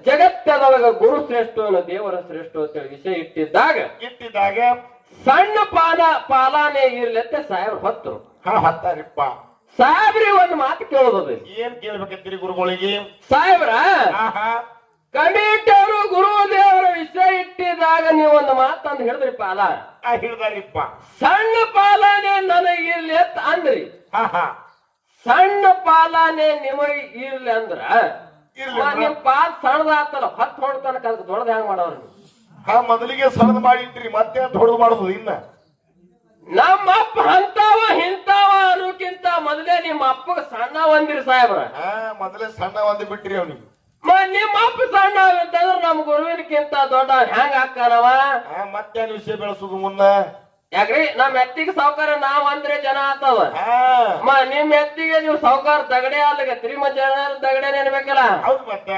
ಜಗತ್ತದೊಳಗ ಗುರು ಶ್ರೇಷ್ಠ ದೇವರ ಶ್ರೇಷ್ಠ ಅಂತೇಳಿ ವಿಷಯ ಇಟ್ಟಿದ್ದಾಗ ಸಣ್ಣ ಪಾಲಾನೆ ಇರ್ಲತ್ತೆ ಸಾಹೇಬ್ರು ಹೊತ್ತರು. ಹತ್ತಾರಿಪ್ಪ ಸಾಹೇಬ್ರಿ ಒಂದು ಮಾತು ಕೇಳೋದು. ಏನ್ ಕೇಳ್ಬೇಕಂತೀರಿ ಗುರುಗಳಿಗೆ? ಸಾಹೇಬ್ರ ಕಮಿಟಿಯವರು ಗುರು ದೇವರ ವಿಷಯ ಇಟ್ಟಿದಾಗ ನೀವು ಒಂದು ಮಾತಂದು ಹೇಳಿದ್ರಿಪ್ಪ. ಅಲ್ಲ ಹೇಳ್ದಾರಿಪ್ಪ, ಸಣ್ಣ ಪಾಲಾನೆ ನನಗೆ ಇರ್ಲಿ ಅಂತ ಅಂದ್ರಿ. ಸಣ್ಣ ಪಾಲಾನೆ ನಿಮಗೆ ಇರ್ಲಿ ಅಂದ್ರ ನಿಮ್ ಪಾಲ್ ಸಣ್ಣದಾತಲ್ಲ ಹೊತ್ತು ಹೊಡ್ತನಕ ಅದಕ್ಕೆ ದೊಡ್ಡದ ಹೆಂಗ್ ಮಾಡೋರು? ಮೊದಲಿಗೆ ಸಣ್ಣದ್ ಮಾಡಿಟ್ರಿ, ಮತ್ತೆ ದೊಡ್ಡದು ಮಾಡುದು. ಇನ್ನ ನಮ್ಮ ಅಪ್ಪ ಅಂತಾವ ಇಂತಾವ ಅನ್ನೋಕ್ಕಿಂತ ಮೊದಲೇ ನಿಮ್ಮ ಅಪ್ಪಗ ಸಣ್ಣ ಒಂದಿರಿ ಸಾಹೇಬ್ರ. ಮೊದಲೇ ಸಣ್ಣ ಒಂದ್ ಬಿಟ್ರಿ ಅವ್ನಿಗೆ. ನಿಮ್ಮ ಅಪ್ಪ ಸಣ್ಣ ಅಂತಂದ್ರ ನಮ್ ಗುರುವಿನಕ್ಕಿಂತ ದೊಡ್ಡ ಹೆಂಗ ಹಾಕಾನವ? ಮತ್ತೇನ್ ವಿಷಯ ಬೆಳೆಸುದು ಮುನ್ನ? ಯಾಕ್ರಿ ನಮ್ ಎತ್ತಿಗೆ ಸಾವುಕಾರ ನಾವ್ ಅಂದ್ರೆ ಜನ ಆತವ. ನಿಮ್ ಎತ್ತಿಗೆ ನೀವು ಸಾವುಕಾರ ತಗಡೆ ಅಲ್ಲಿಗೆ ತಿರುಮ ಜನ ತಗಡೆ ನೆನ್ಬೇಕಲ್ಲ. ಹೌದು ಮತ್ತೆ